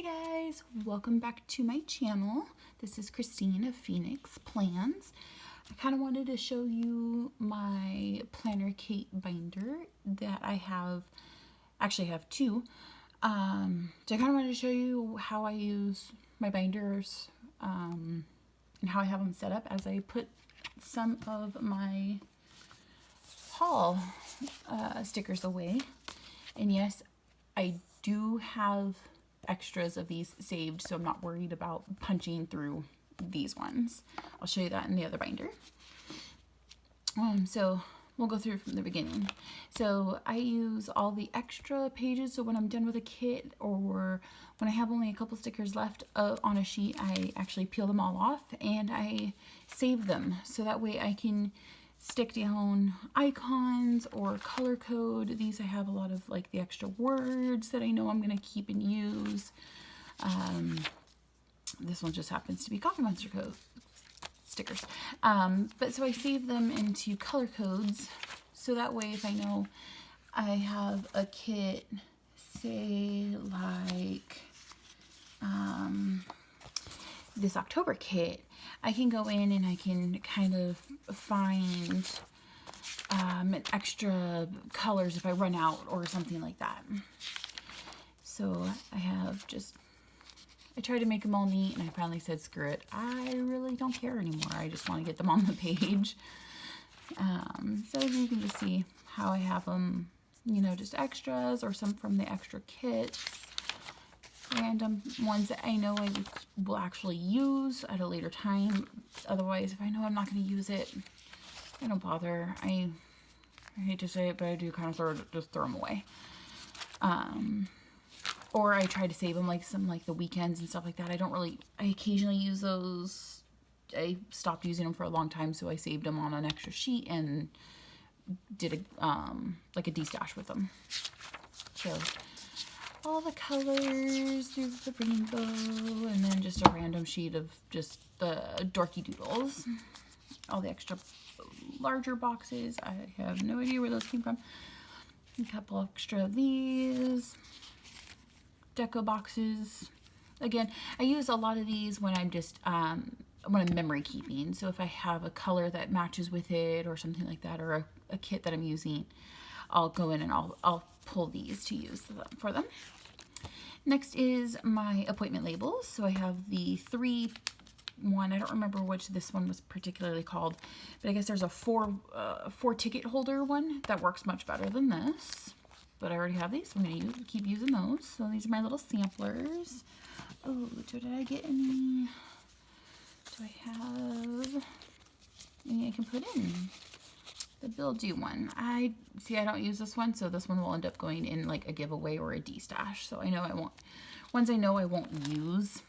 Hey guys, welcome back to my channel. This is Christine of Phoenix Plans. I kind of wanted to show you my Planner Kate binder that I have. Actually, I have two. So I kind of wanted to show you how I use my binders and how I have them set up as I put some of my haul stickers away. And yes, I do have extras of these saved, so I'm not worried about punching through these ones. I'll show you that in the other binder. So we'll go through from the beginning. So I use all the extra pages, so when I'm done with a kit or when I have only a couple stickers left on a sheet, I actually peel them all off and I save them, so that way I can stick down icons or color code. These I have a lot of like the extra words that I know I'm going to keep and use. This one just happens to be Coffee Monster code stickers. But so I save them into color codes, so that way if I know I have a kit, say like this October kit, I can go in and I can kind of find extra colors if I run out or something like that. So I tried to make them all neat, and I finally said, screw it. I really don't care anymore. I just want to get them on the page. So you can just see how I have them, you know, just extras or some from the extra kits. Random ones that I know I will actually use at a later time. Otherwise, if I know I'm not going to use it, I don't bother. I hate to say it, but I do kind of just throw them away. Or I try to save them, like the weekends and stuff like that. I occasionally use those. I stopped using them for a long time, so I saved them on an extra sheet and did like a D-stash with them. So all the colors through the rainbow, and then just a random sheet of just the dorky doodles. All the extra larger boxes, I have no idea where those came from. A couple extra of these deco boxes. Again, I use a lot of these when I'm just when I'm memory keeping. So if I have a color that matches with it or something like that, or a kit that I'm using, I'll go in and I'll pull these to use for them. Next is my appointment labels. So I have the one. I don't remember which this one was particularly called, but I guess there's a four ticket holder one that works much better than this. But I already have these, so I'm going to keep using those. So these are my little samplers. Oh, did I get any? Do I have any I can put in? The Bill Do one. I don't use this one, so this one will end up going in like a giveaway or a D-stash. So I know I won't, ones I know I won't use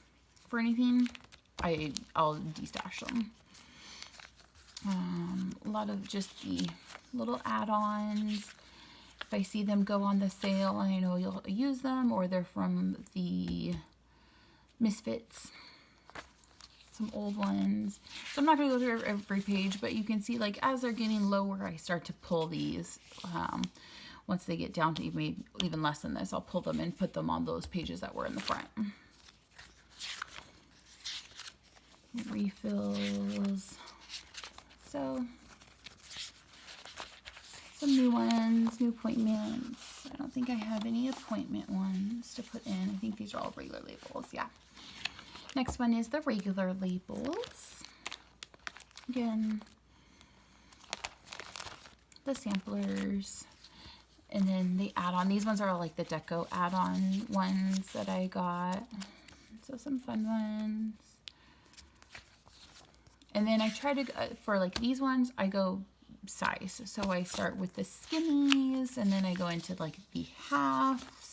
for anything, I'll D-stash them. A lot of just the little add-ons. If I see them go on the sale, I know you'll use them, or they're from the Misfits. Some old ones. So I'm not going to go through every page, but you can see like as they're getting lower, I start to pull these. Once they get down to even less than this, I'll pull them and put them on those pages that were in the front. Refills. So some new ones, new appointments. I don't think I have any appointment ones to put in. I think these are all regular labels. Yeah. Next one is the regular labels. Again, the samplers, and then the add-on. These ones are like the deco add-on ones that I got. So some fun ones. And then I try to, for like these ones, I go size. So I start with the skinnies, and then I go into like the halves.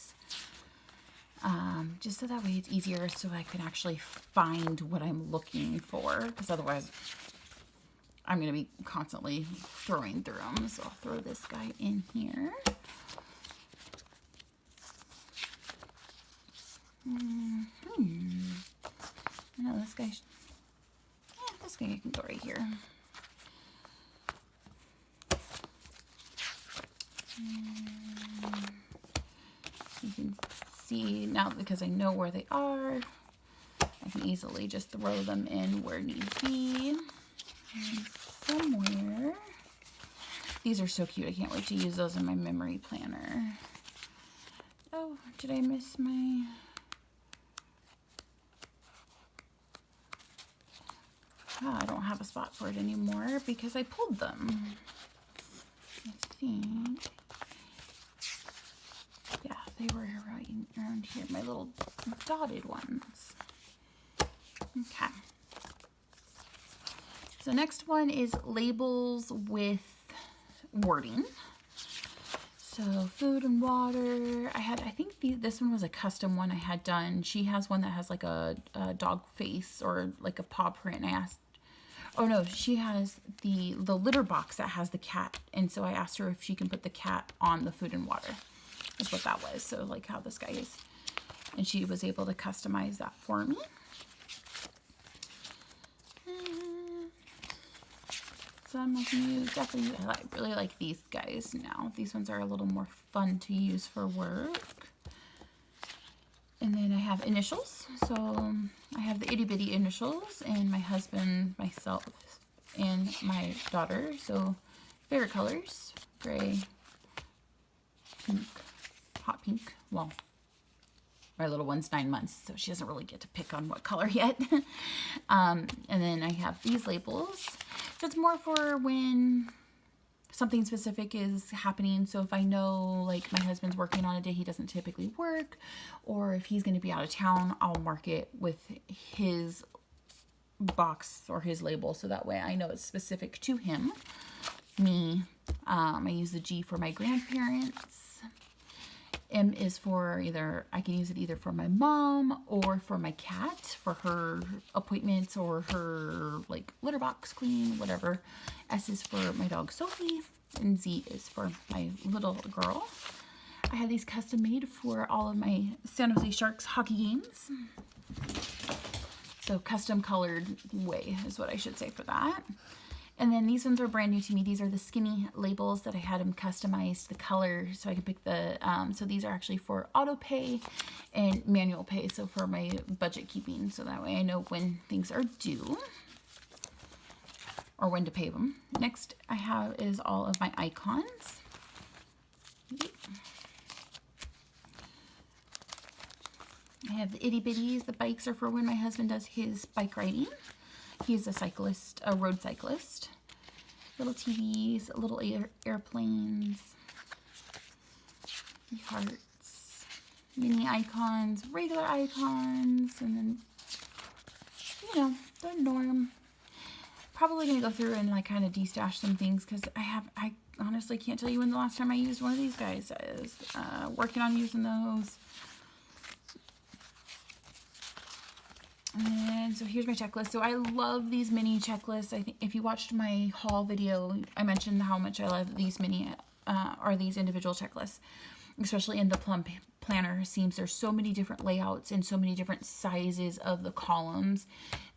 Just so that way it's easier, so I can actually find what I'm looking for, because otherwise I'm going to be constantly throwing through them. So I'll throw this guy in here. I know this guy, this guy can go right here. You can see now because I know where they are. I can easily just throw them in where need be. And somewhere. These are so cute. I can't wait to use those in my memory planner. Oh, did I miss my... Oh, I don't have a spot for it anymore because I pulled them. I think. Yeah, they were right around here. My little dotted ones. Okay. So next one is labels with wording. So food and water. I think this one was a custom one I had done. She has one that has like a dog face or like a paw print. And I asked, oh no, she has the litter box that has the cat. And so I asked her if she can put the cat on the food and water. That's what that was. So like how this guy is. And she was able to customize that for me. Some I can use. Definitely, I really like these guys now. These ones are a little more fun to use for work. And then I have initials. So I have the itty bitty initials and my husband, myself, and my daughter. So favorite colors, gray, pink, hot pink. Well, my little one's 9 months, so she doesn't really get to pick on what color yet. And then I have these labels. So it's more for when something specific is happening. So if I know like my husband's working on a day he doesn't typically work, or if he's going to be out of town, I'll mark it with his box or his label. So that way I know it's specific to him. Me, I use the G for my grandparents. M is for either, I can use it either for my mom or for my cat, for her appointments or her like litter box clean, whatever. S is for my dog Sophie, and Z is for my little girl. I have these custom made for all of my San Jose Sharks hockey games. So custom colored way is what I should say for that. And then these ones are brand new to me. These are the skinny labels that I had them customized, the color, so I can pick the, so these are actually for auto pay and manual pay, so for my budget keeping, so that way I know when things are due or when to pay them. Next I have is all of my icons. I have the itty bitties. The bikes are for when my husband does his bike riding. He's a cyclist, a road cyclist. Little TVs, little airplanes, hearts, mini icons, regular icons, and then, you know, the norm. Probably going to go through and like kind of destash some things because I honestly can't tell you when the last time I used one of these guys is. Working on using those. And so here's my checklist. So I love these mini checklists. I think if you watched my haul video, I mentioned how much I love these mini, or these individual checklists, especially in the Plum Planner. It seems there's so many different layouts and so many different sizes of the columns.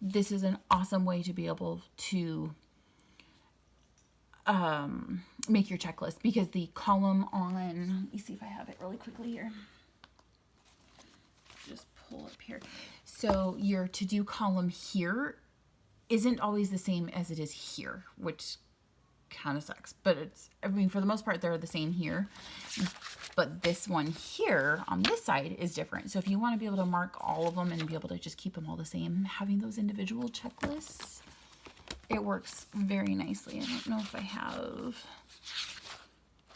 This is an awesome way to be able to make your checklist, because the column on, let me see if I have it really quickly here. Just pull up here. So your to-do column here isn't always the same as it is here, which kind of sucks. But it's, I mean, for the most part, they're the same here. But this one here on this side is different. So if you want to be able to mark all of them and be able to just keep them all the same, having those individual checklists, it works very nicely. I don't know if I have.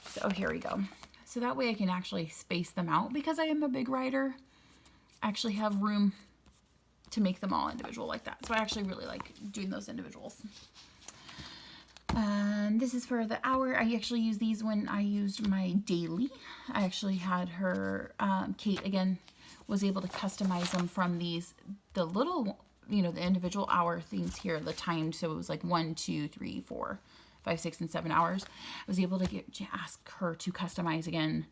So here we go. So that way I can actually space them out, because I am a big writer. I actually have room to make them all individual like that. So I actually really like doing those individuals. This is for the hour. I actually use these when I used my daily. I actually had her, Kate again, was able to customize them from these, the little, you know, the individual hour things here, the timed. So it was like 1, 2, 3, 4, 5, 6, and 7 hours. I was able to ask her to customize again.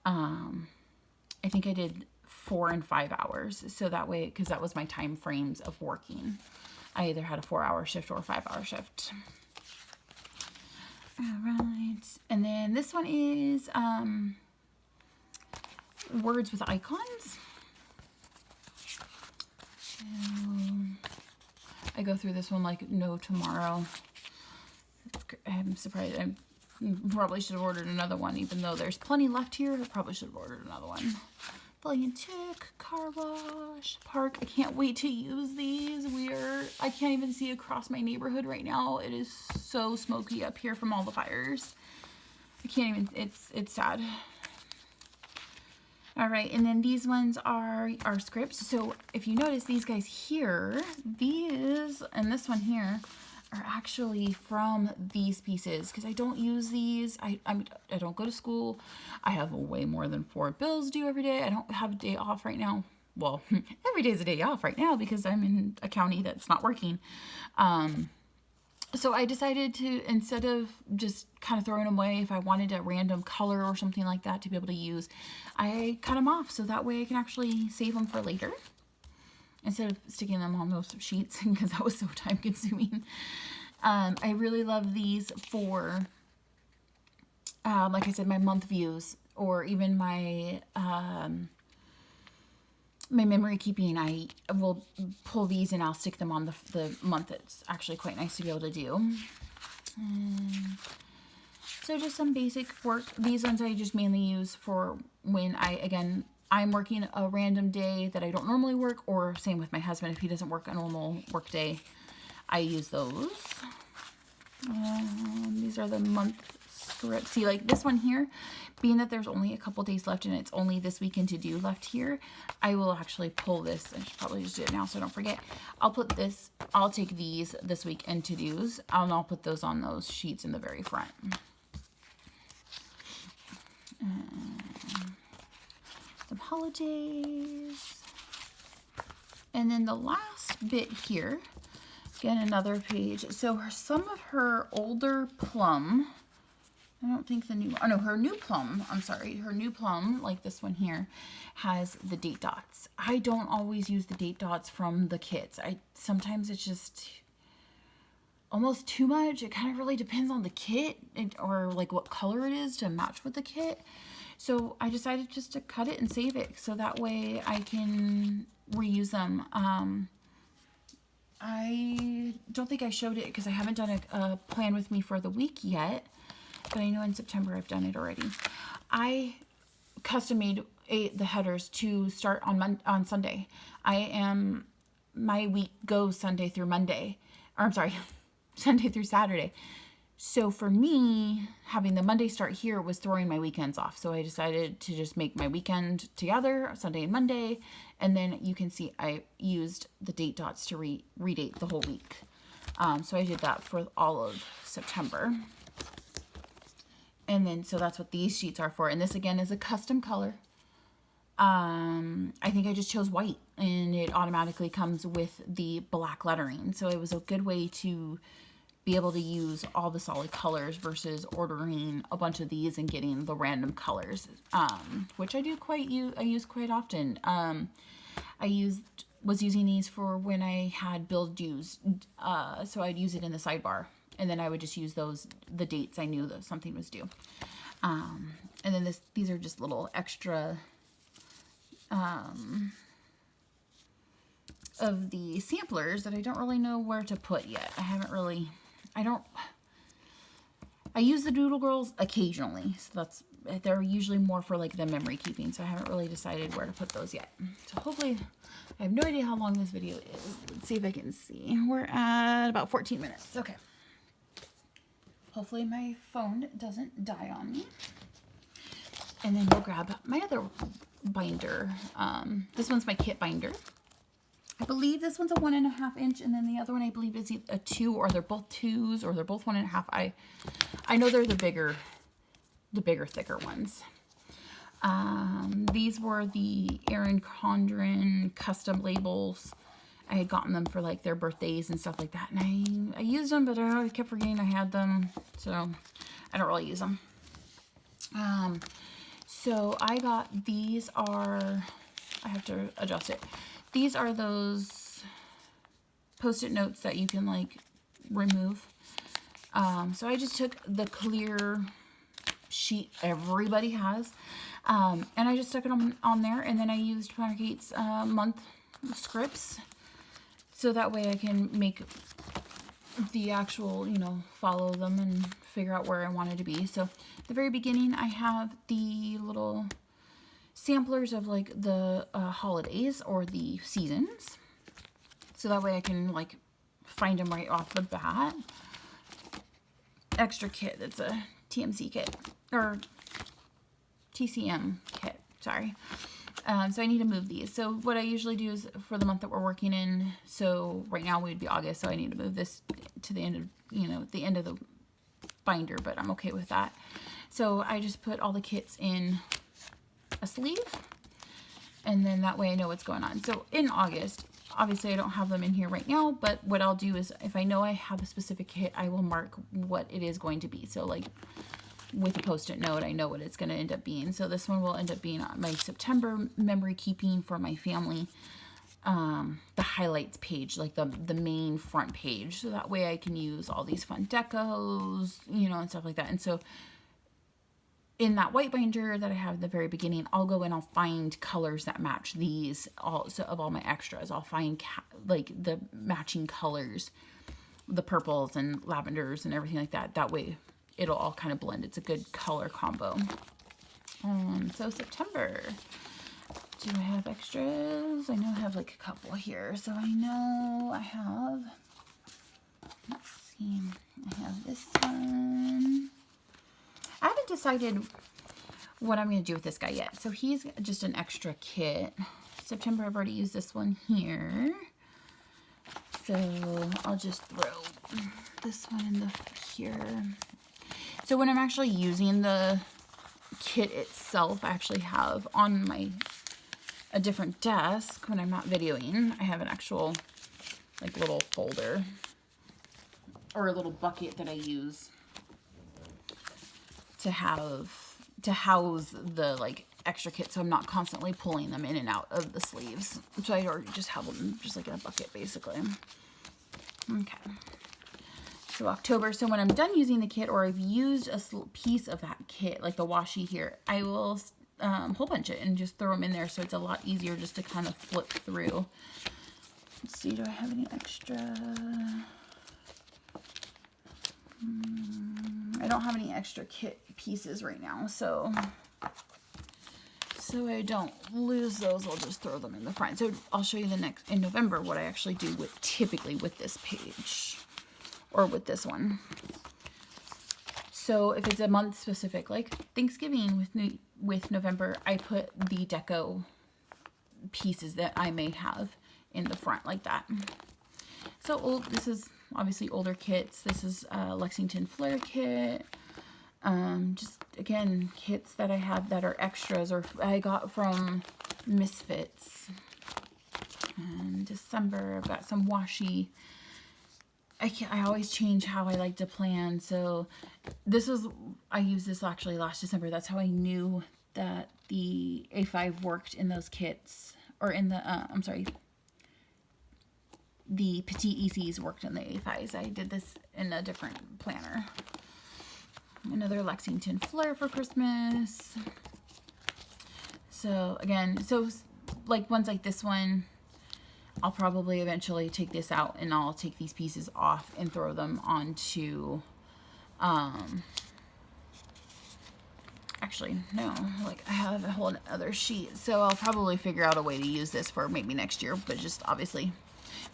I think I did 4 and 5 hours, so that way, because that was my time frames of working, I either had a 4-hour shift or a 5-hour shift. All right, and then this one is words with icons. I go through this one like no tomorrow. I'm surprised. I probably should have ordered another one, even though there's plenty left here. I probably should have ordered another one. Brilliant Chick, Car Wash, Park. I can't wait to use these. I can't even see across my neighborhood right now. It is so smoky up here from all the fires. I can't even, it's sad. All right, and then these ones are our scripts. So if you notice these guys here, these and this one here are actually from these pieces because I don't use these. I don't go to school. I have way more than 4 bills due every day. I don't have a day off right now. Well, every day is a day off right now because I'm in a county that's not working. So I decided to, instead of just kind of throwing them away, if I wanted a random color or something like that to be able to use, I cut them off so that way I can actually save them for later instead of sticking them on those sheets because that was so time consuming. I really love these for, like I said, my month views or even my my memory keeping. I will pull these and I'll stick them on the month. It's actually quite nice to be able to do. So just some basic work. These ones I just mainly use for when I'm working a random day that I don't normally work, or same with my husband. If he doesn't work a normal work day, I use those. These are the month scripts. See, like this one here, being that there's only a couple days left and it's only this weekend to do left here, I will actually pull this. I should probably just do it now so I don't forget. I'll take these this week and to-dos, and I'll put those on those sheets in the very front. Some holidays. And then the last bit here, again, another page. So some of her older plum, I don't think the new, oh no, her new plum, I'm sorry, her new plum, like this one here, has the date dots. I don't always use the date dots from the kits. Sometimes it's just almost too much. It kind of really depends on the kit or like what color it is to match with the kit. So I decided just to cut it and save it so that way I can reuse them. I don't think I showed it because I haven't done a plan with me for the week yet. But I know in September I've done it already. I custom made the headers to start on Sunday. My week goes Sunday through Monday. Or I'm sorry, Sunday through Saturday. So for me, having the Monday start here was throwing my weekends off. So I decided to just make my weekend together, Sunday and Monday. And then you can see I used the date dots to redate the whole week. So I did that for all of September. And then, so that's what these sheets are for. And this again is a custom color. I think I just chose white and it automatically comes with the black lettering. So it was a good way to be able to use all the solid colors versus ordering a bunch of these and getting the random colors, which I use quite often. I was using these for when I had bill dues. So I'd use it in the sidebar. And then I would just use the dates I knew that something was due. And then these are just little extra of the samplers that I don't really know where to put yet. I use the Doodle Girls occasionally. So they're usually more for like the memory keeping. So I haven't really decided where to put those yet. So hopefully, I have no idea how long this video is. Let's see if I can see. We're at about 14 minutes. Okay. Hopefully my phone doesn't die on me. And then we'll grab my other binder. This one's my kit binder. I believe this one's a 1.5 inch, and then the other one I believe is a 2, or they're both 2s, or they're both 1.5. I know they're the bigger, thicker ones. These were the Erin Condren custom labels. I had gotten them for like their birthdays and stuff like that. And I used them, but I kept forgetting I had them. So I don't really use them. So I got, these are, I have to adjust it. These are those Post-it notes that you can like remove. So I just took the clear sheet everybody has. And I just stuck it on there, and then I used Planner Kate's month scripts, so that way I can make the actual, you know, follow them and figure out where I want it to be. So at the very beginning, I have the little samplers of like the holidays or the seasons, so that way I can like find them right off the bat. Extra kit, it's a TMC kit, or TCM kit, sorry. So I need to move these. So what I usually do is for the month that we're working in, so right now would be August, so I need to move this to the end of, you know, the end of the binder, but I'm okay with that. So I just put all the kits in a sleeve, and then that way I know what's going on. So in August, obviously I don't have them in here right now, but what I'll do is if I know I have a specific kit, I will mark what it is going to be. So like with a post-it note, I know what it's going to end up being. So this one will end up being on my September memory keeping for my family, the highlights page, like the main front page. So that way I can use all these fun decos, you know, and stuff like that. And so in that white binder that I have at the very beginning, I'll go and I'll find colors that match these, also of all my extras. I'll find like the matching colors, the purples and lavenders and everything like that. That way it'll all kind of blend. It's a good color combo. So September, do I have extras? I know I have like a couple here. So I know I have, let's see, I have this one. I haven't decided what I'm going to do with this guy yet. So he's just an extra kit. September, I've already used this one here. So I'll just throw this one in here. So when I'm actually using the kit itself, I actually have on a different desk when I'm not videoing, I have an actual like little folder or a little bucket that I use to house the like extra kit, so I'm not constantly pulling them in and out of the sleeves. So I already just have them just like in a bucket basically. Okay. So October, so when I'm done using the kit or I've used a piece of that kit, like the washi here, I will hole punch it and just throw them in there, so it's a lot easier just to kind of flip through. Let's see, do I have any extra? I don't have any extra kit pieces right now, so I don't lose those, I'll just throw them in the front. So I'll show you in November what I actually do typically with this page. Or with this one. So if it's a month specific, like Thanksgiving with November, I put the deco pieces that I may have in the front like that. So this is obviously older kits. This is a Lexington Flare kit. Just again, kits that I have that are extras or I got from Misfits. And December, I've got some washi. I always change how I like to plan. So I used this actually last December. That's how I knew that the A5 worked in those kits, or in the, the Petite ECs worked in the A5s. I did this in a different planner. Another Lexington Flare for Christmas. So again, like ones like this one, I'll probably eventually take this out and I'll take these pieces off and throw them onto, actually, no, like I have a whole other sheet. So I'll probably figure out a way to use this for maybe next year, but just obviously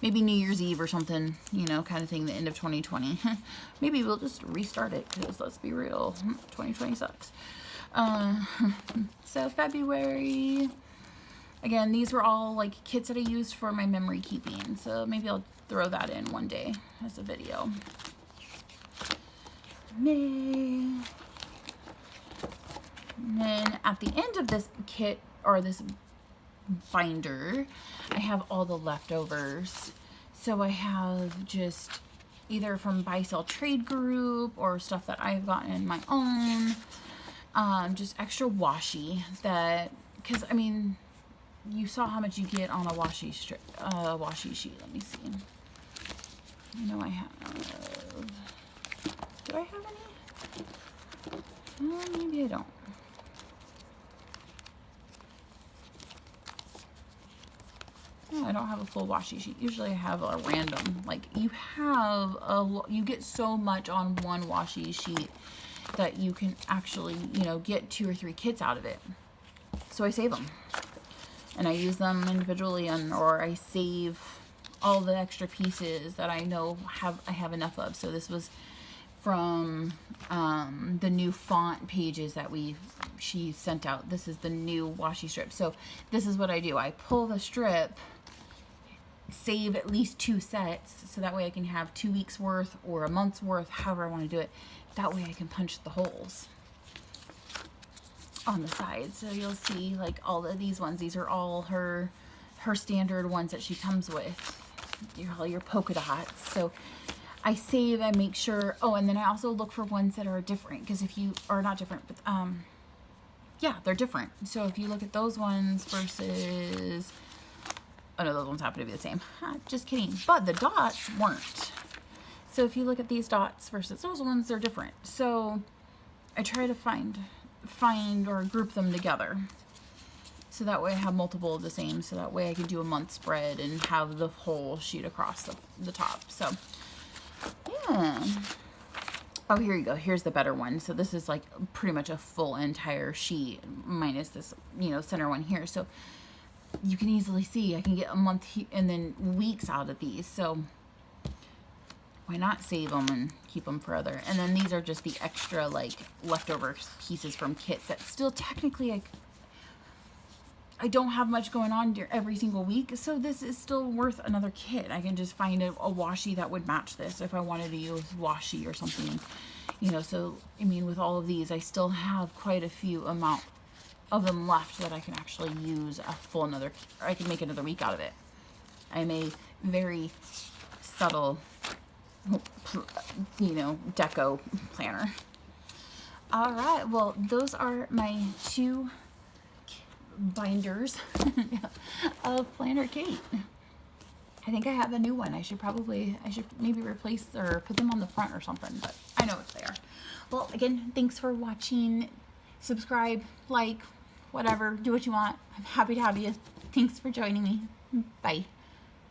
maybe New Year's Eve or something, you know, kind of thing, the end of 2020. Maybe we'll just restart it because let's be real, 2020 sucks. So February. Again, these were all like kits that I used for my memory keeping, so maybe I'll throw that in one day as a video. May. And then at the end of this kit, or this binder, I have all the leftovers. So I have just either from Buy Sell Trade Group or stuff that I've gotten in my own, just extra washi that, because I mean, you saw how much you get on a washi sheet. Let me see. I know I have. Do I have any? Maybe I don't. I don't have a full washi sheet. Usually I have a random. Like you get so much on one washi sheet that you can actually, get 2 or 3 kits out of it. So I save them. And I use them individually, or I save all the extra pieces that I know I have enough of. So this was from the new font pages that she sent out. This is the new washi strip. So this is what I do. I pull the strip, save at least 2 sets, so that way I can have 2 weeks worth or a month's worth, however I want to do it. That way I can punch the holes on the sides. So you'll see like all of these ones. These are all her standard ones that she comes with. All your polka dots. So I save and make sure. Oh, and then I also look for ones that are different, because if you are not different, but yeah, they're different. So if you look at those ones versus, oh no, those ones happen to be the same. Just kidding. But the dots weren't. So if you look at these dots versus those ones, they're different. So I try to find or group them together. So that way I have multiple of the same. So that way I can do a month spread and have the whole sheet across the top. So yeah. Oh, here you go. Here's the better one. So this is like pretty much a full entire sheet minus this, center one here. So you can easily see I can get a month and then weeks out of these. So why not save them and keep them for other? And then these are just the extra like leftover pieces from kits that still technically I don't have much going on every single week, so this is still worth another kit. I can just find a washi that would match this if I wanted to use washi or something, so I mean, with all of these I still have quite a few amount of them left that I can actually use a full or I can make another week out of it. I'm a very subtle deco planner. All right, well, those are my 2 binders of Planner Kate. I think I have a new one. I should maybe replace or put them on the front or something, but I know it's there. Well, again, thanks for watching. Subscribe, like, whatever, do what you want. I'm happy to have you. Thanks for joining me. Bye.